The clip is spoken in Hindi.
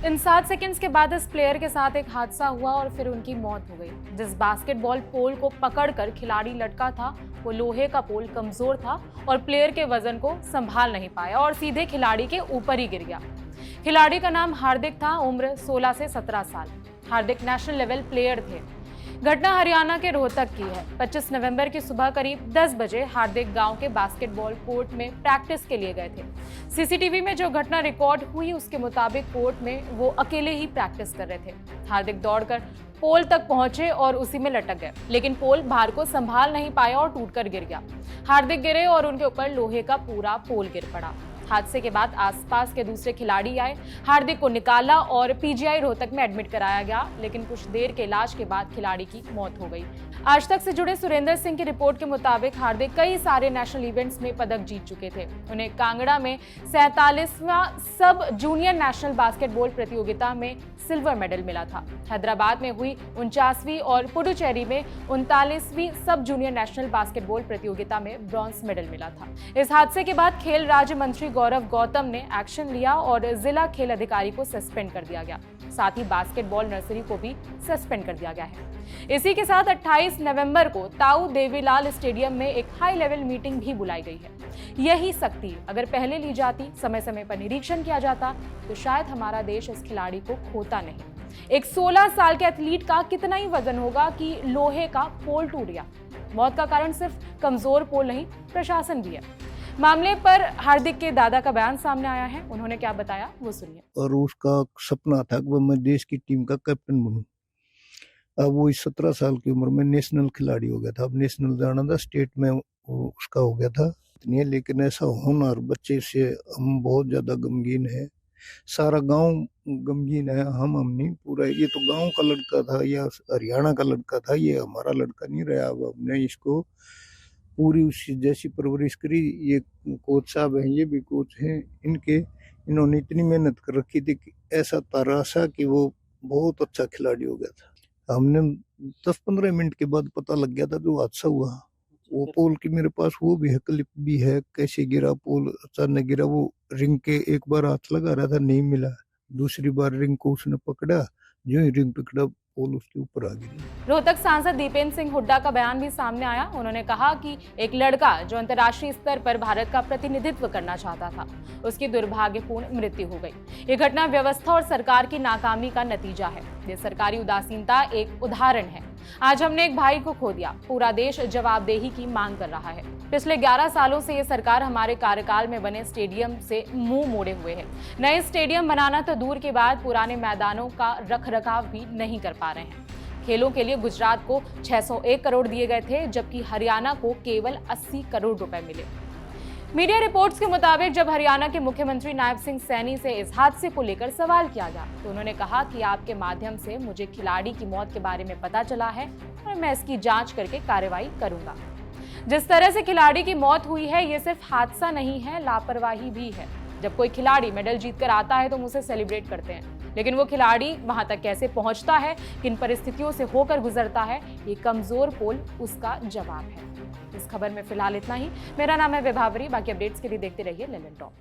इन 7 सेकंड्स के बाद इस प्लेयर के साथ एक हादसा हुआ और फिर उनकी मौत हो गई। जिस बास्केटबॉल पोल को पकड़कर खिलाड़ी लटका था, वो लोहे का पोल कमजोर था और प्लेयर के वजन को संभाल नहीं पाया और सीधे खिलाड़ी के ऊपर ही गिर गया। खिलाड़ी का नाम हार्दिक था, उम्र 16 से 17 साल। हार्दिक नेशनल लेवल प्लेयर थे। घटना हरियाणा के रोहतक की है। 25 नवंबर की सुबह करीब 10 बजे हार्दिक गांव के बास्केटबॉल कोर्ट में प्रैक्टिस के लिए गए थे। सीसीटीवी में जो घटना रिकॉर्ड हुई उसके मुताबिक कोर्ट में वो अकेले ही प्रैक्टिस कर रहे थे। हार्दिक दौड़कर पोल तक पहुंचे और उसी में लटक गए, लेकिन पोल भार को संभाल नहीं पाया और टूटकर गिर गया। हार्दिक गिरे और उनके ऊपर लोहे का पूरा पोल गिर पड़ा। हादसे के बाद आसपास के दूसरे खिलाड़ी आए, हार्दिक को निकाला और पीजीआई रोहतक में एडमिट कराया गया, लेकिन कुछ देर के इलाज के बाद खिलाड़ी की मौत हो गई। आज तक से जुड़े सुरेंद्र सिंह की रिपोर्ट के मुताबिक हार्दिक कई सारे नेशनल इवेंट्स में पदक जीत चुके थे। उन्हें कांगड़ा में 47वां सब जूनियर नेशनल बास्केटबॉल प्रतियोगिता में सिल्वर मेडल मिला था। हैदराबाद में हुई 49वीं और पुडुचेरी में 39वीं सब जूनियर नेशनल बास्केटबॉल प्रतियोगिता में ब्रॉन्ज मेडल मिला था। इस हादसे के बाद खेल राज्य मंत्री गौरव गौतम ने एक्शन लिया और जिला खेल अधिकारी को सस्पेंड कर दिया गया। साथ ही बास्केटबॉल नर्सरी को भी सस्पेंड कर दिया गया है। इसी के साथ 28 नवंबर को ताऊ देवीलाल स्टेडियम में एक हाई लेवल मीटिंग भी बुलाई गई है। यही शक्ति अगर पहले ली जाती, समय समय पर निरीक्षण किया जाता, तो शायद हमारा देश इस खिलाड़ी को खोता नहीं। एक 16 साल के एथलीट का कितना ही वजन होगा कि लोहे का पोल टूट गया। मौत का कारण सिर्फ कमजोर पोल नहीं, प्रशासन भी है। मामले पर हार्दिक के दादा का बयान सामने आया है। उन्होंने क्या बताया वो सुनिए। और उसका सपना था कि मैं देश की टीम का कैप्टन बनूं। अब वो इस 17 साल की उम्र में नेशनल खिलाड़ी हो गया था। अब नेशनल जाना था, स्टेट में उसका हो गया था। लेकिन ऐसा होना बच्चे से हम बहुत ज्यादा गमगीन है। सारा गांव गमगीन है। हम नहीं, पूरा ये तो गांव का लड़का था या हरियाणा का लड़का था, ये हमारा लड़का नहीं रहा। अब हमने इसको पूरी उसी जैसी परवरिश करी। ये कोच साहब हैं, ये भी कोच हैं इनके। इन्होंने इतनी मेहनत कर रखी थी कि ऐसा तराशा कि वो बहुत अच्छा खिलाड़ी हो गया था। हमने 10-15 मिनट के बाद पता लग गया था जो हादसा हुआ। वो पोल की मेरे पास वो भी है, क्लिप भी है, कैसे गिरा पोल, अचानक गिरा। वो रिंग के एक बार हाथ लगा रहा था, नहीं मिला। दूसरी बार रिंग को उसने पकड़ा, जो ही रिंग पकड़ा पोल उसके ऊपर आ गई। रोहतक सांसद दीपेंद्र सिंह हुड्डा का बयान भी सामने आया। उन्होंने कहा कि एक लड़का जो अंतर्राष्ट्रीय स्तर पर भारत का प्रतिनिधित्व करना चाहता था, उसकी दुर्भाग्यपूर्ण मृत्यु हो गई। ये घटना व्यवस्था और सरकार की नाकामी का नतीजा है। ये सरकारी उदासीनता एक उदाहरण है। आज हमने एक भाई को खो दिया। पूरा देश जवाबदेही की मांग कर रहा है। पिछले 11 सालों से ये सरकार हमारे कार्यकाल में बने स्टेडियम से मुंह मोड़े हुए है। नए स्टेडियम बनाना तो दूर के बाद पुराने मैदानों का रखरखाव भी नहीं कर पा रहे हैं। खेलों के लिए गुजरात को 601 करोड़ दिए गए थे, जबकि हरियाणा को केवल 80 करोड़ रुपए मिले। मीडिया रिपोर्ट्स के मुताबिक जब हरियाणा के मुख्यमंत्री नायब सिंह सैनी से इस हादसे को लेकर सवाल किया गया, तो उन्होंने कहा कि आपके माध्यम से मुझे खिलाड़ी की मौत के बारे में पता चला है और मैं इसकी जांच करके कार्रवाई करूंगा। जिस तरह से खिलाड़ी की मौत हुई है, ये सिर्फ हादसा नहीं है, लापरवाही भी है। जब कोई खिलाड़ी मेडल जीतकर आता है तो हम उसे सेलिब्रेट करते हैं, लेकिन वो खिलाड़ी वहां तक कैसे पहुंचता है, किन परिस्थितियों से होकर गुजरता है, ये कमजोर पोल उसका जवाब है। इस खबर में फिलहाल इतना ही। मेरा नाम है विभावरी। बाकी अपडेट्स के लिए देखते रहिए ललन टॉप।